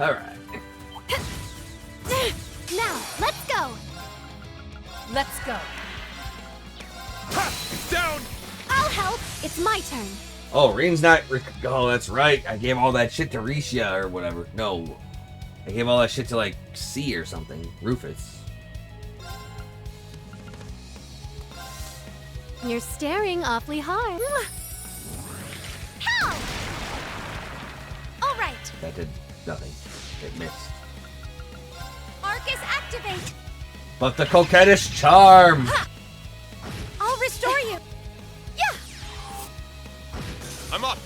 Alright. Now, let's go. Let's go. Ha! It's down! I'll help. It's my turn. Oh, Reen's not... Oh, that's right. I gave all that shit to Risha or whatever. No. I gave all that shit to, like, C or something. Rufus. You're staring awfully hard. How? All right. That did nothing. It missed. Arcus, activate. But the coquettish charm! Ha! I'll restore you. Yeah. I'm up!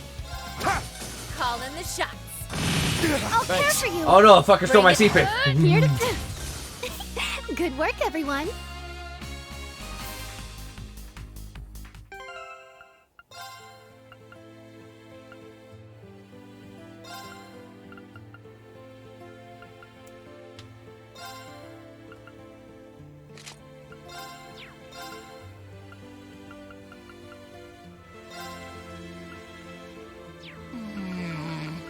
Ha! Call in the shots. I'll care for you. Oh no, fucker stole my Bring it C-Pit. Here to... Good work, everyone.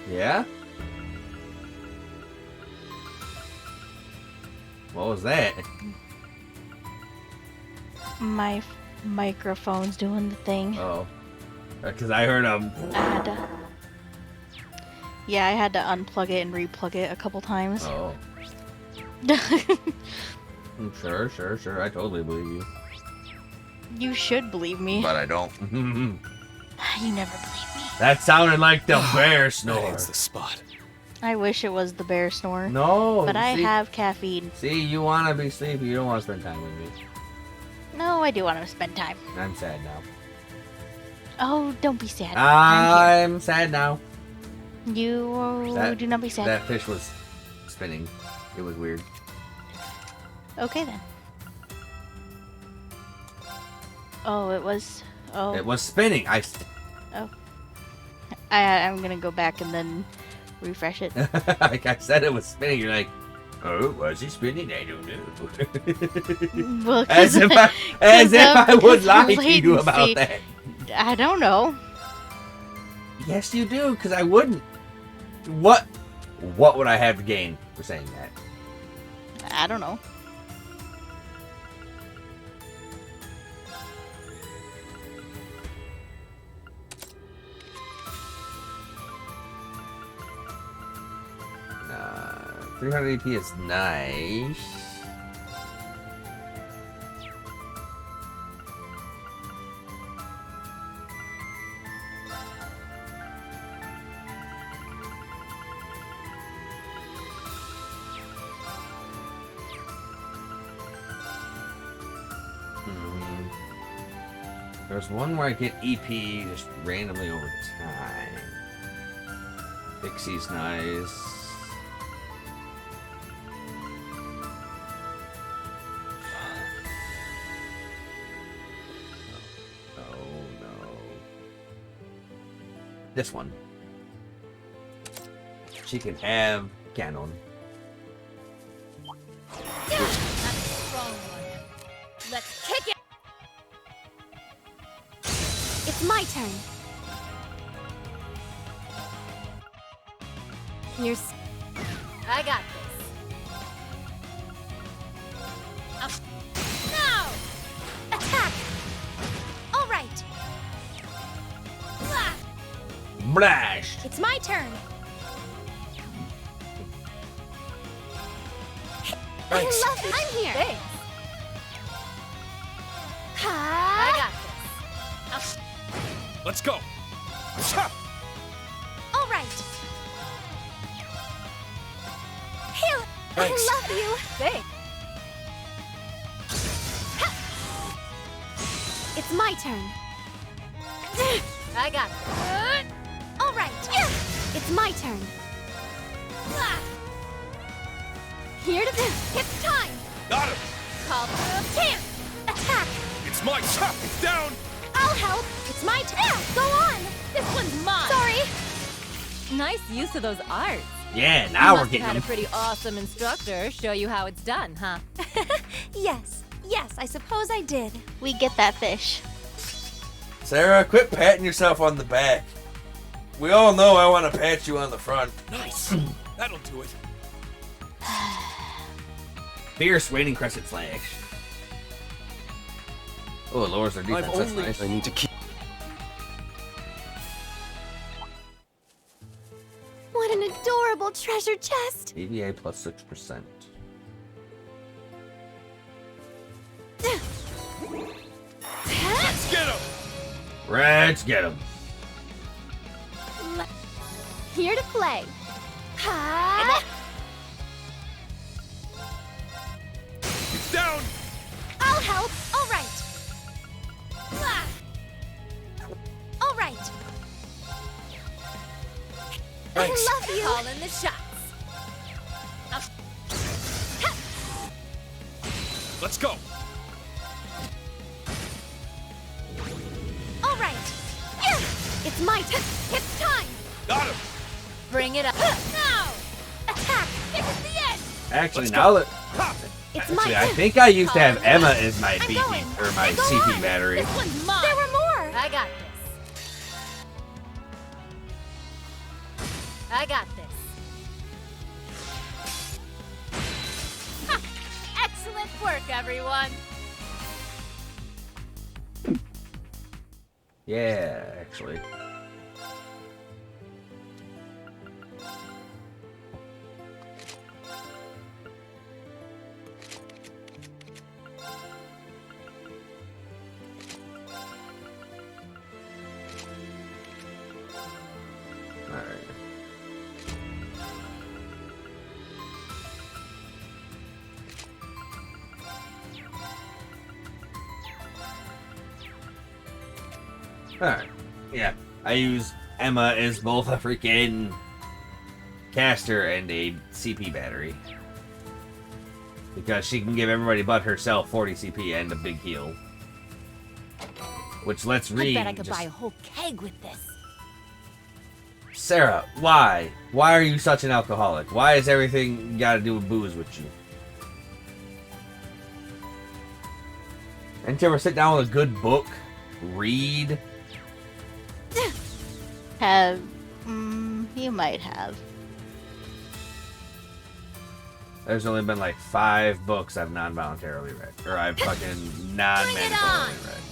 Yeah? What was that? My microphone's doing the thing. Oh. Because I heard I had to... Yeah, I had to unplug it and replug it a couple times. Oh. Sure. I totally believe you. You should believe me. But I don't. You never believe me. That sounded like the bear snore. That's the spot. I wish it was the bear snore. No. But I see- have caffeine. See, you want to be sleepy. You don't want to spend time with me. No, I do want to spend time. I'm sad now. Oh, don't be sad. I'm I'm sad now. here. You That- do not be sad. That fish was spinning. It was weird. Okay then. Oh, it was. Oh, It was spinning. I'm gonna go back and then refresh it. Like I said, it was spinning. You're like, oh, was he spinning? I don't know. Well, as if I would lie to you about latency. that. I don't know. Yes, you do, because I wouldn't. What would I have to gain for saying that? I don't know. Uh, 300 AP is nice. There's one where I get EP just randomly over time. Pixie's nice. Oh no. This one. She can have Ganon. That's a strong one. Let's kick it. It's my turn. I got this. No! Attack. All right. Ah! Blast! It's my turn. Thanks. I love it. I'm here. Thanks. Ha! I got this. Let's go! Ha! All right. Heal. Thanks. I love you. Thanks. It's my turn. I got this. All right. It's my turn. Ah! Here to do. It's time. Got him! Call Can't. Attack. It's mine! Ha! It's down! I'll help. It's my turn. Go on. This one's mine. Sorry. Nice use of those arts. Yeah, now You we're must getting have had them. a pretty awesome instructor show you how it's done, huh? Yes. Yes, I suppose I did. We get that fish. Sarah, quit patting yourself on the back. We all know I want to pat you on the front. Nice! That'll do it. Fierce Waning Crescent Slash. Oh, it lowers their defense. That's nice. I need to keep. What an adorable treasure chest! AVA plus 6%. Let's get him! Let's get him. Here to play. I'm Ha! up! It's down! I'll help. All right. All right. Thanks. I love you. Calling the shots. Let's go! All right. It's my turn. It's time. Got him! Bring it up. Now! Attack. This is the end. Actually, Let's now go. that Ha! It's actually, my I turn. think I used to have Emma as my I'm BP going. or my Go CP on. battery. This one's mine. There were more. I got this. I got this. Ha! Excellent work, everyone. Yeah, actually. Alright. Alright. Yeah. I use Emma as both a freaking caster and a CP battery. Because she can give everybody but herself 40 CP and a big heal. Which lets I Reed bet I could just... buy a whole keg with this. Sarah, why? Why are you such an alcoholic? Why is everything got to do with booze with you? Didn't you ever sit down with a good book? Read? You might have. There's only been like 5 books I've non-voluntarily read. Or I've fucking non-mandatorily read.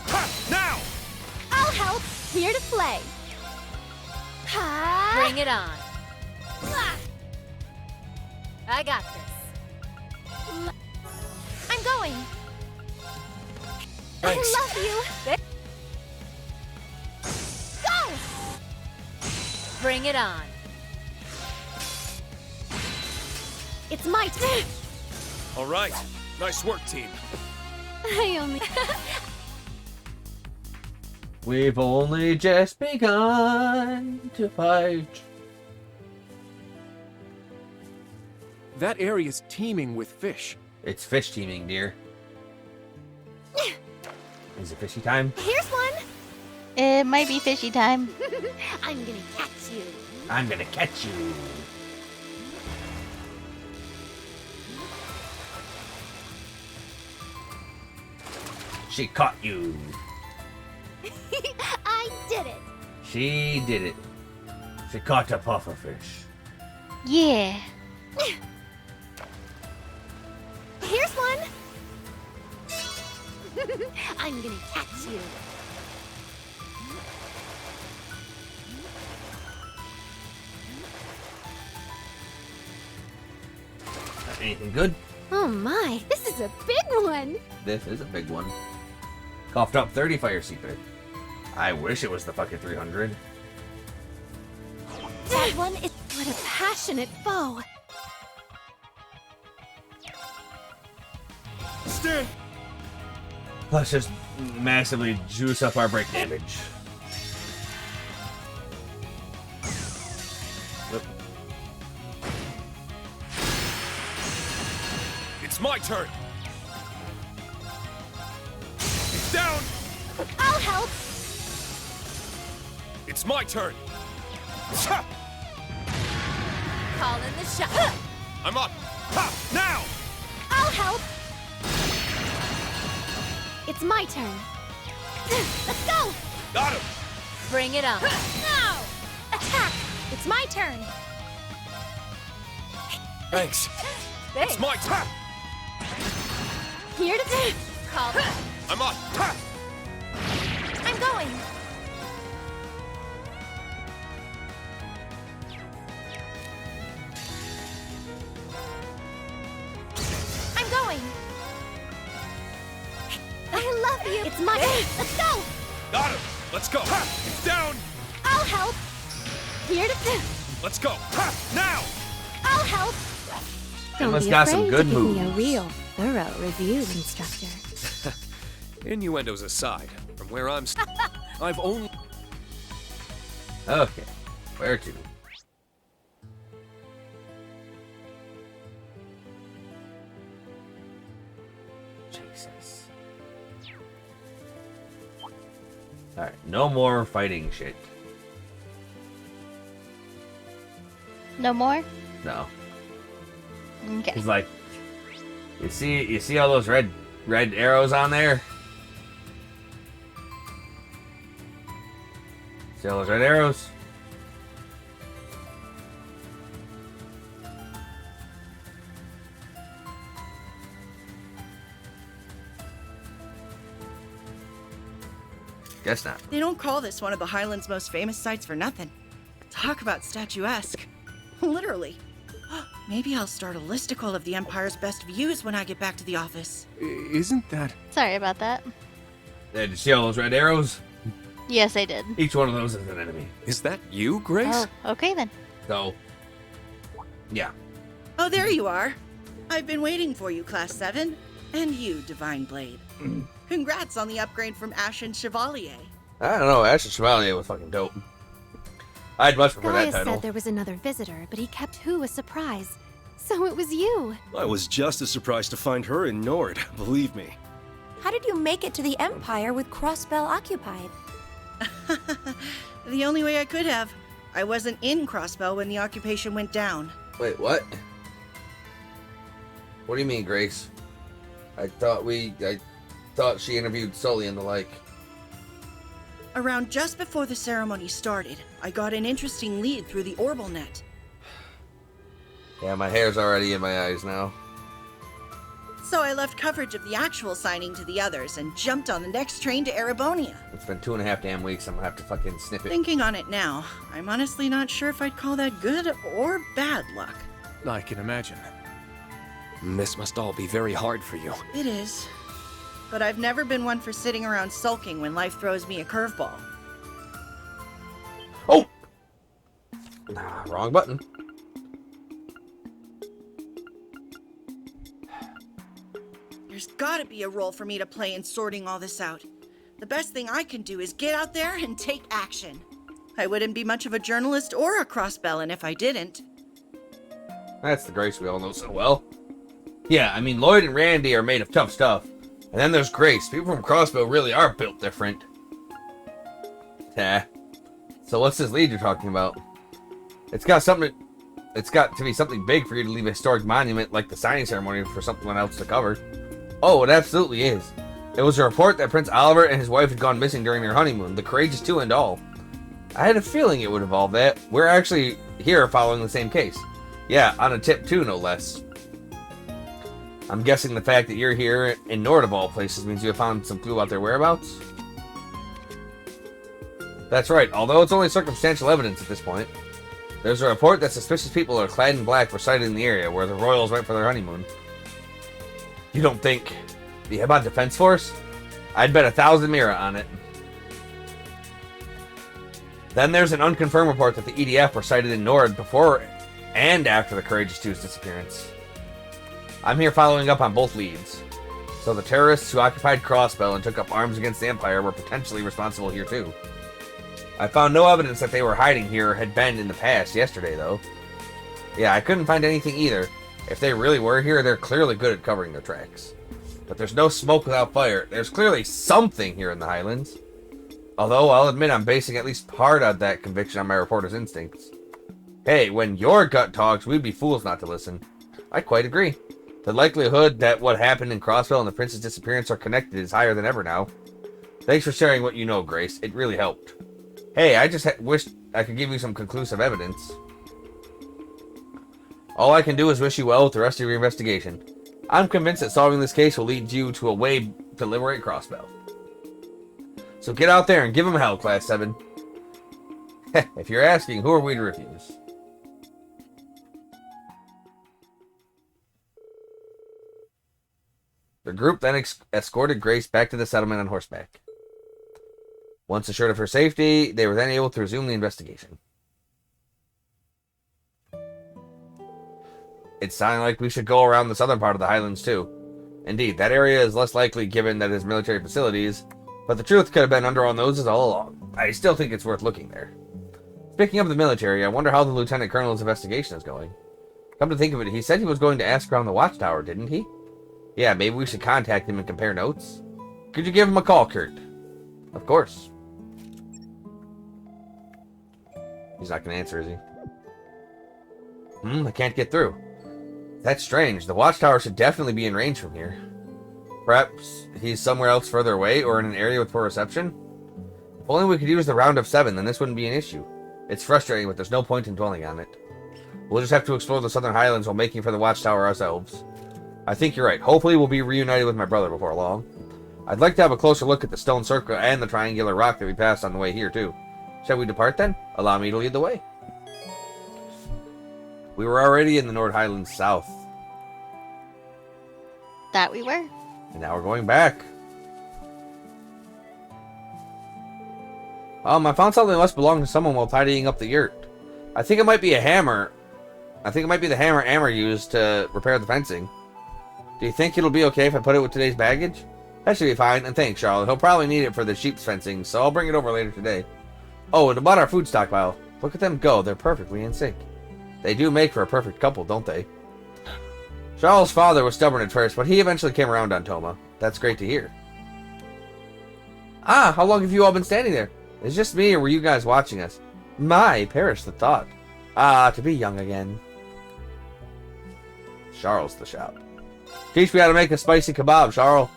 Ha! Now! I'll help. Here to play. Ha! Bring it on. I got this. I'm going. Thanks. I love you. Go! Bring it on. It's my turn. All right. Nice work, team. I only. We've only just begun to fight. That area's teeming with fish. It's fish teaming, dear. Is it fishy time? Here's one. It might be fishy time. I'm gonna catch you. I'm gonna catch you. She caught you. I did it. She did it. She caught a pufferfish. Yeah. Here's one. I'm gonna catch you. Anything good? Oh my, this is a big one. This is a big one. Coughed up 30 fire seeker. I wish it was the fucking 300. That one is what a passionate foe. Stand! Let's just massively juice up our break damage. Yep. It's my turn! It's down! I'll help. It's my turn! Ha! Calling the shot. I'm up! Ha! Now! I'll help. It's my turn. Let's go. Got him! Bring it on. Now! back! It's my turn! Thanks. Thanks. It's my turn. Here to do. Call that. I'm up. Ha! I'm going! I'm going! I love you! It's my... Let's go! Got him. Let's go. Ha! It's down. I'll help! Here to do. Let's go. Ha! Now. I'll help! Don't must got some good moves. Me a real, thorough review, instructor. Innuendos aside, from where I'm I've only... Okay, where to? Jesus. Alright, no more fighting shit. No more? No. Okay. He's like, you see all those red arrows on there? See all those red arrows? Guess not. They don't call this one of the Highlands' most famous sites for nothing. Talk about statuesque. Literally. Maybe I'll start a listicle of the Empire's best views when I get back to the office. Isn't that... Sorry about that. Did you see all those red arrows? Yes, I did. Each one of those is an enemy. Is that you, Grace? Oh, okay then. So, yeah. Oh, there you are. I've been waiting for you, Class 7. And you, Divine Blade. Congrats on the upgrade from Ashen Chevalier. I don't know, Ashen Chevalier was fucking dope. I'd much prefer that Gaius title. said there was another visitor, but he kept who a surprise. So it was you. I was just as surprised to find her in Nord, believe me. How did you make it to the Empire with Crossbell occupied? The only way I could have. I wasn't in Crossbell when the occupation went down. Wait, what? What do you mean, Grace? I thought she interviewed Sully and the like. Around just before the ceremony started, I got an interesting lead through the Orbal net. Yeah, my hair's already in my eyes now. So I left coverage of the actual signing to the others and jumped on the next train to Erebonia. It's been 2.5 damn weeks. I'm gonna have to fucking snip it. Thinking on it now, I'm honestly not sure if I'd call that good or bad luck. I can imagine. This must all be very hard for you. It is. But I've never been one for sitting around sulking when life throws me a curveball. Oh! Nah, wrong button. There's gotta be a role for me to play in sorting all this out. The best thing I can do is get out there and take action. I wouldn't be much of a journalist or a crossbellin if I didn't. That's the Grace we all know so well. Yeah, I mean, Lloyd and Randy are made of tough stuff. And then there's Grace. People from Crossbow really are built different. Yeah. So what's this lead you're talking about? It's got to be something big for you to leave a historic monument like the signing ceremony for someone else to cover. Oh, it absolutely is. It was a report that Prince Oliver and his wife had gone missing during their honeymoon, the Courageous Two and all. I had a feeling it would involve that. We're actually here following the same case. Yeah, on a tip too, no less. I'm guessing the fact that you're here in Nord of all places means you have found some clue about their whereabouts? That's right, although it's only circumstantial evidence at this point. There's a report that suspicious people are clad in black were sighted in the area where the royals went for their honeymoon. You don't think the Hebon Defense Force? I'd bet 1,000 Mira on it. Then there's an unconfirmed report that the EDF were sighted in Nord before and after the Courageous Two's disappearance. I'm here following up on both leads. So the terrorists who occupied Crossbell and took up arms against the Empire were potentially responsible here too. I found no evidence that they were hiding here or had been in the past yesterday, though. Yeah, I couldn't find anything either. If they really were here, they're clearly good at covering their tracks. But there's no smoke without fire. There's clearly something here in the Highlands. Although, I'll admit I'm basing at least part of that conviction on my reporter's instincts. Hey, when your gut talks, we'd be fools not to listen. I quite agree. The likelihood that what happened in Crossbell and the prince's disappearance are connected is higher than ever now. Thanks for sharing what you know, Grace. It really helped. Hey, I just I could give you some conclusive evidence. All I can do is wish you well with the rest of your investigation. I'm convinced that solving this case will lead you to a way to liberate Crossbell. So get out there and give him hell, Class 7. If you're asking, who are we to refuse? The group then escorted Grace back to the settlement on horseback. Once assured of her safety, they were then able to resume the investigation. It's sounding like we should go around the southern part of the Highlands, too. Indeed, that area is less likely given that it has military facilities, but the truth could have been under our noses all along. I still think it's worth looking there. Speaking of the military, I wonder how the Lieutenant Colonel's investigation is going. Come to think of it, he said he was going to ask around the watchtower, didn't he? Yeah, maybe we should contact him and compare notes. Could you give him a call, Kurt? Of course. He's not going to answer, is he? I can't get through. That's strange. The watchtower should definitely be in range from here. Perhaps he's somewhere else further away, or in an area with poor reception? If only we could use the round of 7, then this wouldn't be an issue. It's frustrating, but there's no point in dwelling on it. We'll just have to explore the southern highlands while making for the watchtower ourselves. I think you're right. Hopefully we'll be reunited with my brother before long. I'd like to have a closer look at the stone circle and the triangular rock that we passed on the way here, too. Shall we depart, then? Allow me to lead the way. We were already in the Nord Highlands south. That we were. And now we're going back. I found something that must belong to someone while tidying up the yurt. I think it might be a hammer. I think it might be the hammer Amber used to repair the fencing. Do you think it'll be okay if I put it with today's baggage? That should be fine, and thanks, Charlotte. He'll probably need it for the sheep's fencing, so I'll bring it over later today. Oh, and about our food stockpile. Look at them go. They're perfectly in sync. They do make for a perfect couple, don't they? Charles' father was stubborn at first, but he eventually came around on Toma. That's great to hear. Ah, how long have you all been standing there? Is it just me, or were you guys watching us? My, perish the thought. Ah, to be young again. Charles the shop. Teach me how to make a spicy kebab, Charles.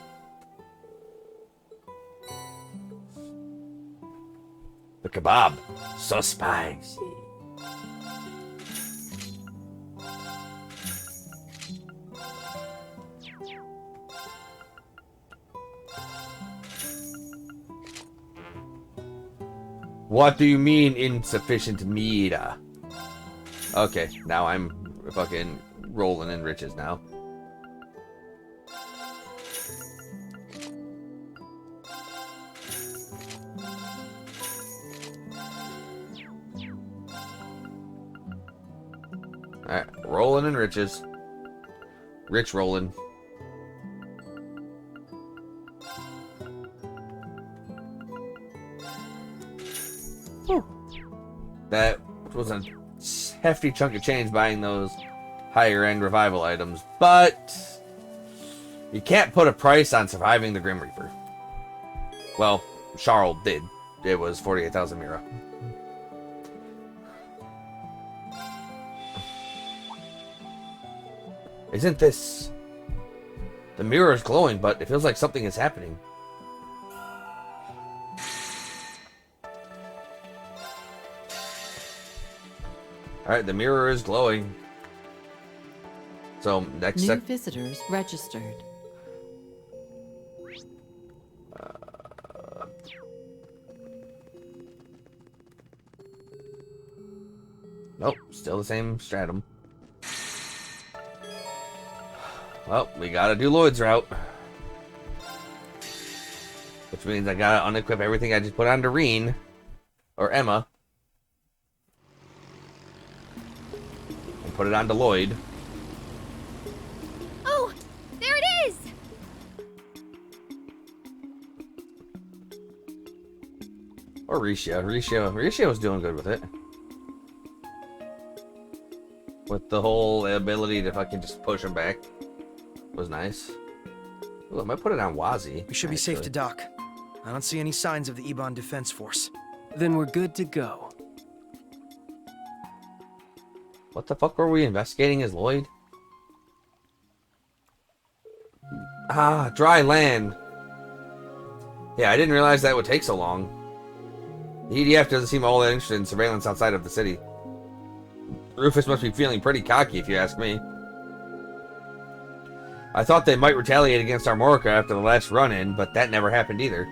The kebab. So spicy. What do you mean insufficient meat? Okay, now I'm fucking rolling in riches now. Alright, rolling in riches. Rich rolling. That was a hefty chunk of change buying those higher end revival items, but you can't put a price on surviving the Grim Reaper. Well, Charles did. It was 48,000 Mira. Isn't this... The mirror is glowing, but it feels like something is happening. Alright, the mirror is glowing. So, next New visitors registered. Nope, still the same stratum. Well, we gotta do Lloyd's route. Which means I gotta unequip everything I just put on Doreen. Or Emma. And put it onto Lloyd. Oh, there it is! Or Risha. Risha was doing good with it. With the whole ability to fucking just push him back. Was nice. Ooh, I might put it on Wazi. We should be safe to dock. I don't see any signs of the Ebon Defense Force. Then we're good to go. What the fuck were we investigating as Lloyd? Ah, dry land. Yeah, I didn't realize that would take so long. The EDF doesn't seem all that interested in surveillance outside of the city. Rufus must be feeling pretty cocky, if you ask me. I thought they might retaliate against Armorica after the last run-in, but that never happened either.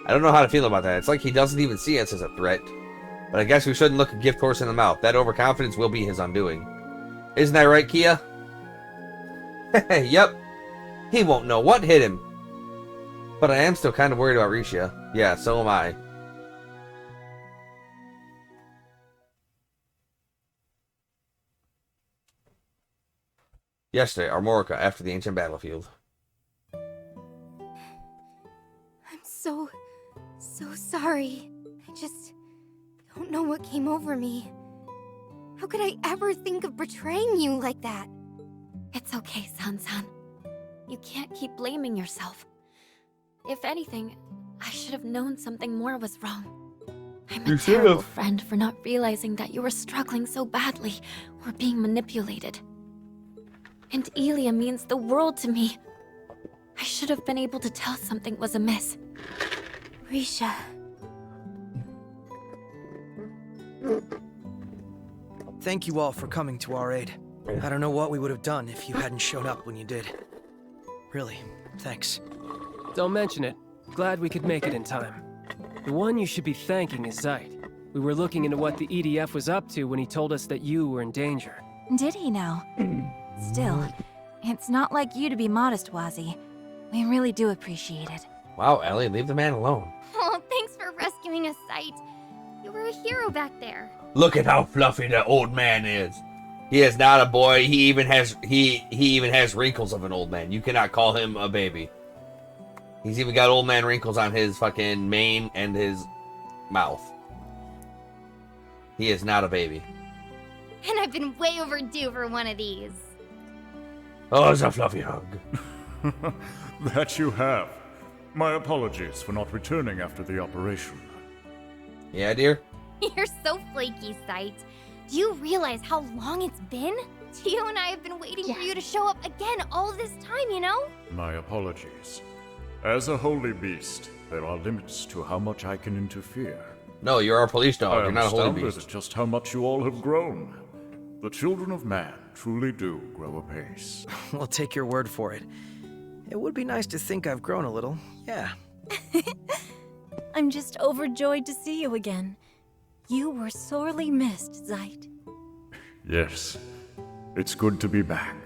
I don't know how to feel about that. It's like he doesn't even see us as a threat. But I guess we shouldn't look a gift horse in the mouth. That overconfidence will be his undoing. Isn't that right, Kia? Yep. He won't know what hit him. But I am still kind of worried about Risha. Yeah, so am I. Yesterday, Armorica, after the ancient battlefield. I'm so sorry. I just don't know what came over me. How could I ever think of betraying you like that? It's okay, San-san. You can't keep blaming yourself. If anything, I should have known something more was wrong. I'm a terrible friend for not realizing that you were struggling so badly or being manipulated. And Elia means the world to me. I should have been able to tell something was amiss. Risha. Thank you all for coming to our aid. I don't know what we would have done if you hadn't shown up when you did. Really, thanks. Don't mention it. Glad we could make it in time. The one you should be thanking is Zeit. We were looking into what the EDF was up to when he told us that you were in danger. Did he now? Still, it's not like you to be modest, Wazi. We really do appreciate it. Wow, Ellie, leave the man alone. Oh, thanks for rescuing us, Sight. You were a hero back there. Look at how fluffy the old man is. He is not a boy. He even has wrinkles of an old man. You cannot call him a baby. He's even got old man wrinkles on his fucking mane and his mouth. He is not a baby. And I've been way overdue for one of these. Oh, it's a fluffy hug. That you have. My apologies for not returning after the operation. Yeah, dear? You're so flaky, Sight. Do you realize how long it's been? Tio and I have been waiting for you to show up again all this time, you know? My apologies. As a holy beast, there are limits to how much I can interfere. No, you're our police dog. You're not a holy I am beast. astounded at just how much you all have grown. The children of man truly do grow apace. We'll take your word for it. It would be nice to think I've grown a little, yeah. I'm just overjoyed to see you again. You were sorely missed, Zeit. Yes, it's good to be back.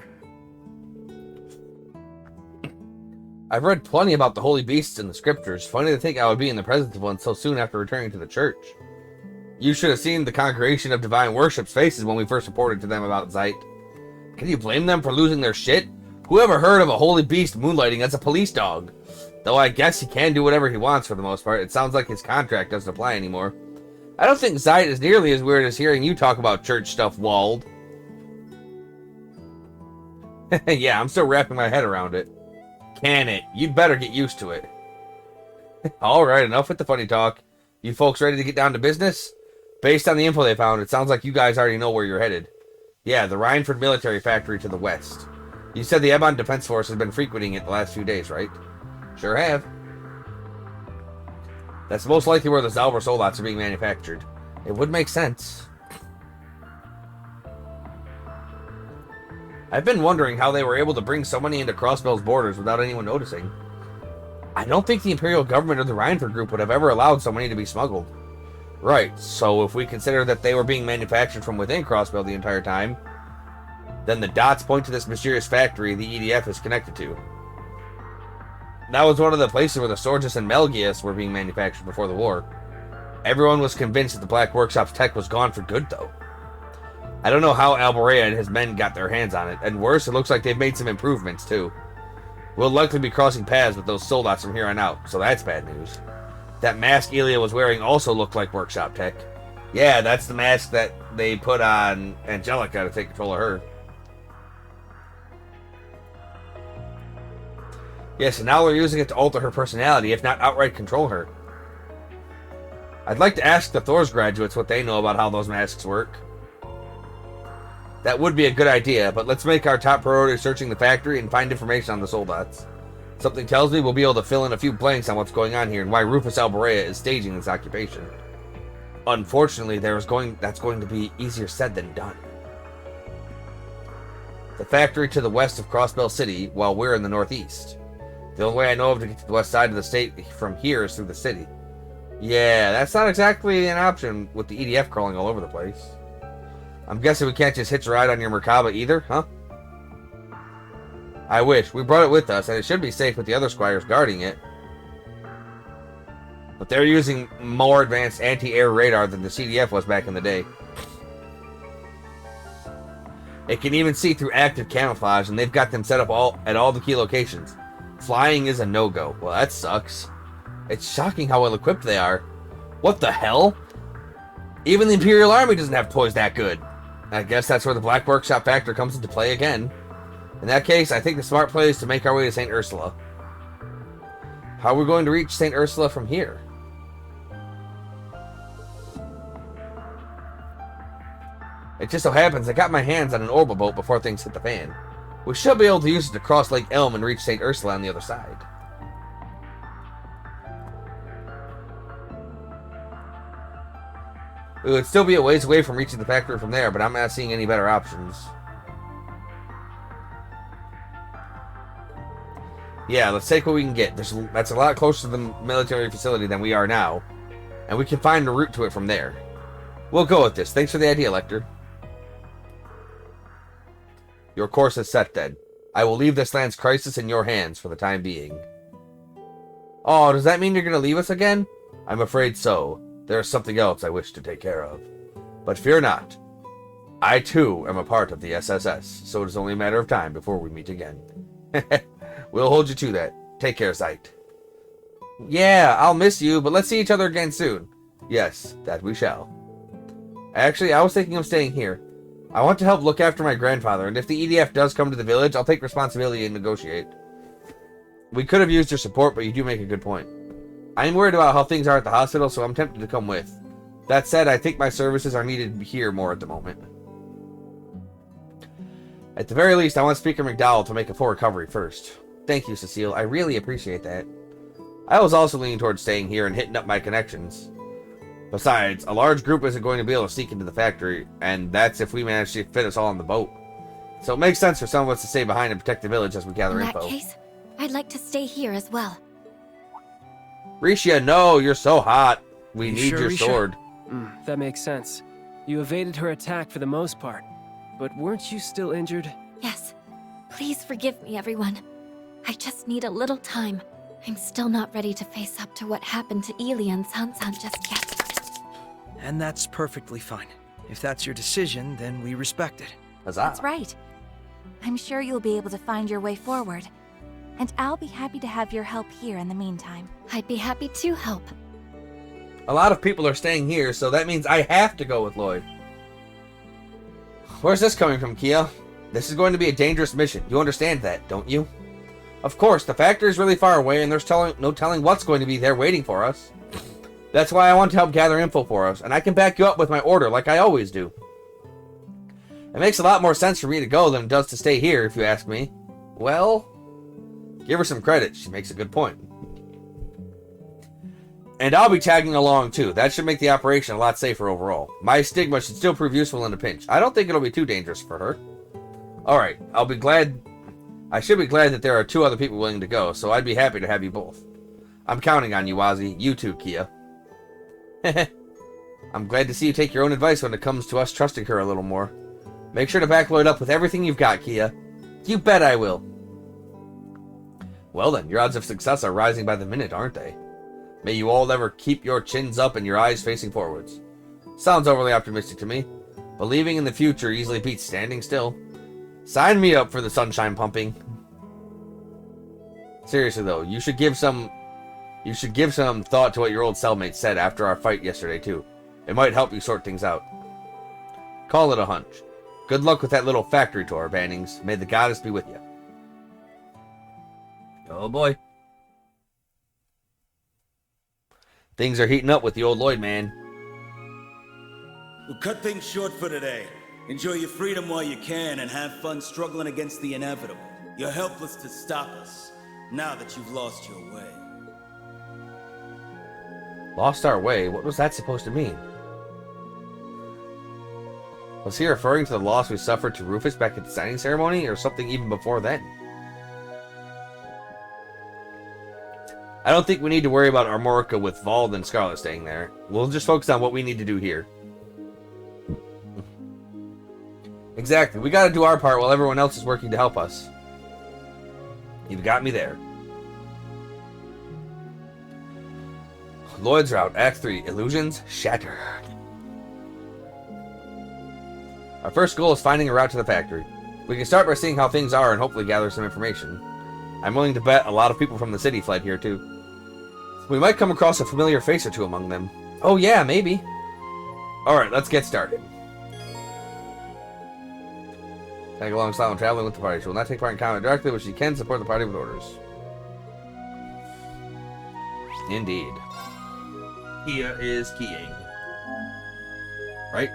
I've read plenty about the holy beasts in the scriptures. Funny to think I would be in the presence of one so soon after returning to the church. You should have seen the congregation of divine worship's faces when we first reported to them about Zeit. Can you blame them for losing their shit? Who ever heard of a holy beast moonlighting as a police dog? Though I guess he can do whatever he wants for the most part. It sounds like his contract doesn't apply anymore. I don't think Zeit is nearly as weird as hearing you talk about church stuff, Wald. Yeah, I'm still wrapping my head around it. Can it? You'd better get used to it. Alright, enough with the funny talk. You folks ready to get down to business? Based on the info they found, it sounds like you guys already know where you're headed. Yeah, the Rhineford military factory to the west. You said the Ebon Defense Force has been frequenting it the last few days, right? Sure have. That's most likely where the Zalber Solats are being manufactured. It would make sense. I've been wondering how they were able to bring so many into Crossbell's borders without anyone noticing. I don't think the Imperial government or the Rhineford group would have ever allowed so many to be smuggled. Right, so if we consider that they were being manufactured from within Crossbell the entire time, then the dots point to this mysterious factory the EDF is connected to. That was one of the places where the Sorges and Melgius were being manufactured before the war. Everyone was convinced that the Black Workshop's tech was gone for good, though. I don't know how Alborea and his men got their hands on it, and worse, it looks like they've made some improvements, too. We'll likely be crossing paths with those soldats from here on out, so that's bad news. That mask Elia was wearing also looked like workshop tech. Yeah, that's the mask that they put on Angelica to take control of her. Yes, and now they're using it to alter her personality, if not outright control her. I'd like to ask the Thor's graduates what they know about how those masks work. That would be a good idea, but let's make our top priority searching the factory and find information on the soldats. Something tells me we'll be able to fill in a few blanks on what's going on here and why Rufus Alborea is staging this occupation. Unfortunately, that's going to be easier said than done. The factory to the west of Crossbell City, while we're in the northeast. The only way I know of to get to the west side of the state from here is through the city. Yeah, that's not exactly an option with the EDF crawling all over the place. I'm guessing we can't just hitch a ride on your Merkaba either, huh? I wish. We brought it with us, and it should be safe with the other squires guarding it. But they're using more advanced anti-air radar than the CDF was back in the day. It can even see through active camouflage, and they've got them set up at all the key locations. Flying is a no-go. Well, that sucks. It's shocking how well equipped they are. What the hell? Even the Imperial Army doesn't have toys that good. I guess that's where the Black Workshop factor comes into play again. In that case, I think the smart play is to make our way to St. Ursula. How are we going to reach St. Ursula from here? It just so happens I got my hands on an orbital boat before things hit the fan. We should be able to use it to cross Lake Elm and reach St. Ursula on the other side. We would still be a ways away from reaching the factory from there, but I'm not seeing any better options. Yeah, let's take what we can get. That's a lot closer to the military facility than we are now, and we can find a route to it from there. We'll go with this. Thanks for the idea, Lecter. Your course is set, then. I will leave this land's crisis in your hands for the time being. Oh, does that mean you're going to leave us again? I'm afraid so. There is something else I wish to take care of. But fear not. I, too, am a part of the SSS, so it is only a matter of time before we meet again. We'll hold you to that. Take care, Zeit. Yeah, I'll miss you, but let's see each other again soon. Yes, that we shall. Actually, I was thinking of staying here. I want to help look after my grandfather, and if the EDF does come to the village, I'll take responsibility and negotiate. We could have used your support, but you do make a good point. I'm worried about how things are at the hospital, so I'm tempted to come with. That said, I think my services are needed here more at the moment. At the very least, I want Speaker McDowell to make a full recovery first. Thank you, Cecile. I really appreciate that. I was also leaning towards staying here and hitting up my connections. Besides, a large group isn't going to be able to sneak into the factory, and that's if we manage to fit us all on the boat. So it makes sense for some of us to stay behind and protect the village as we gather info. In that case, I'd like to stay here as well. Risha, no, you're so hot. We need sure, your Risha? sword. That makes sense. You evaded her attack for the most part, but weren't you still injured? Yes. Please forgive me, everyone. I just need a little time. I'm still not ready to face up to what happened to Ili and Sansan just yet. And that's perfectly fine. If that's your decision, then we respect it. Huzzah. That's right. I'm sure you'll be able to find your way forward. And I'll be happy to have your help here in the meantime. I'd be happy to help. A lot of people are staying here, so that means I have to go with Lloyd. Where's this coming from, Kia? This is going to be a dangerous mission. You understand that, don't you? Of course, the factory is really far away, and there's no telling what's going to be there waiting for us. That's why I want to help gather info for us, and I can back you up with my order like I always do. It makes a lot more sense for me to go than it does to stay here, if you ask me. Well, give her some credit. She makes a good point. And I'll be tagging along, too. That should make the operation a lot safer overall. My stigma should still prove useful in a pinch. I don't think it'll be too dangerous for her. Alright, I should be glad that there are 2 other people willing to go, so I'd be happy to have you both. I'm counting on you, Wazzy. You too, Kia. I'm glad to see you take your own advice when it comes to us trusting her a little more. Make sure to back Lloyd up with everything you've got, Kia. You bet I will. Well then, your odds of success are rising by the minute, aren't they? May you all ever keep your chins up and your eyes facing forwards. Sounds overly optimistic to me. Believing in the future easily beats standing still. Sign me up for the sunshine pumping. Seriously though, you should give some thought to what your old cellmate said after our fight yesterday too. It might help you sort things out. Call it a hunch. Good luck with that little factory tour, Bannings. May the goddess be with you. Oh boy. Things are heating up with the old Lloyd man. We'll cut things short for today. Enjoy your freedom while you can and have fun struggling against the inevitable. You're helpless to stop us. now that you've lost your way. Lost our way? What was that supposed to mean? Was he referring to the loss we suffered to Rufus back at the signing ceremony, or something even before then? I don't think we need to worry about Armorica with Vald and Scarlet staying there. We'll just focus on what we need to do here. Exactly. We gotta do our part while everyone else is working to help us. You've got me there. Lloyd's Route, Act 3, Illusions Shattered. Our first goal is finding a route to the factory. We can start by seeing how things are and hopefully gather some information. I'm willing to bet a lot of people from the city fled here too. We might come across a familiar face or two among them. Oh yeah, maybe. Alright, let's get started. Tag along style when traveling with the party. She will not take part in combat directly, but she can support the party with orders. Indeed. Kia is keying. Right?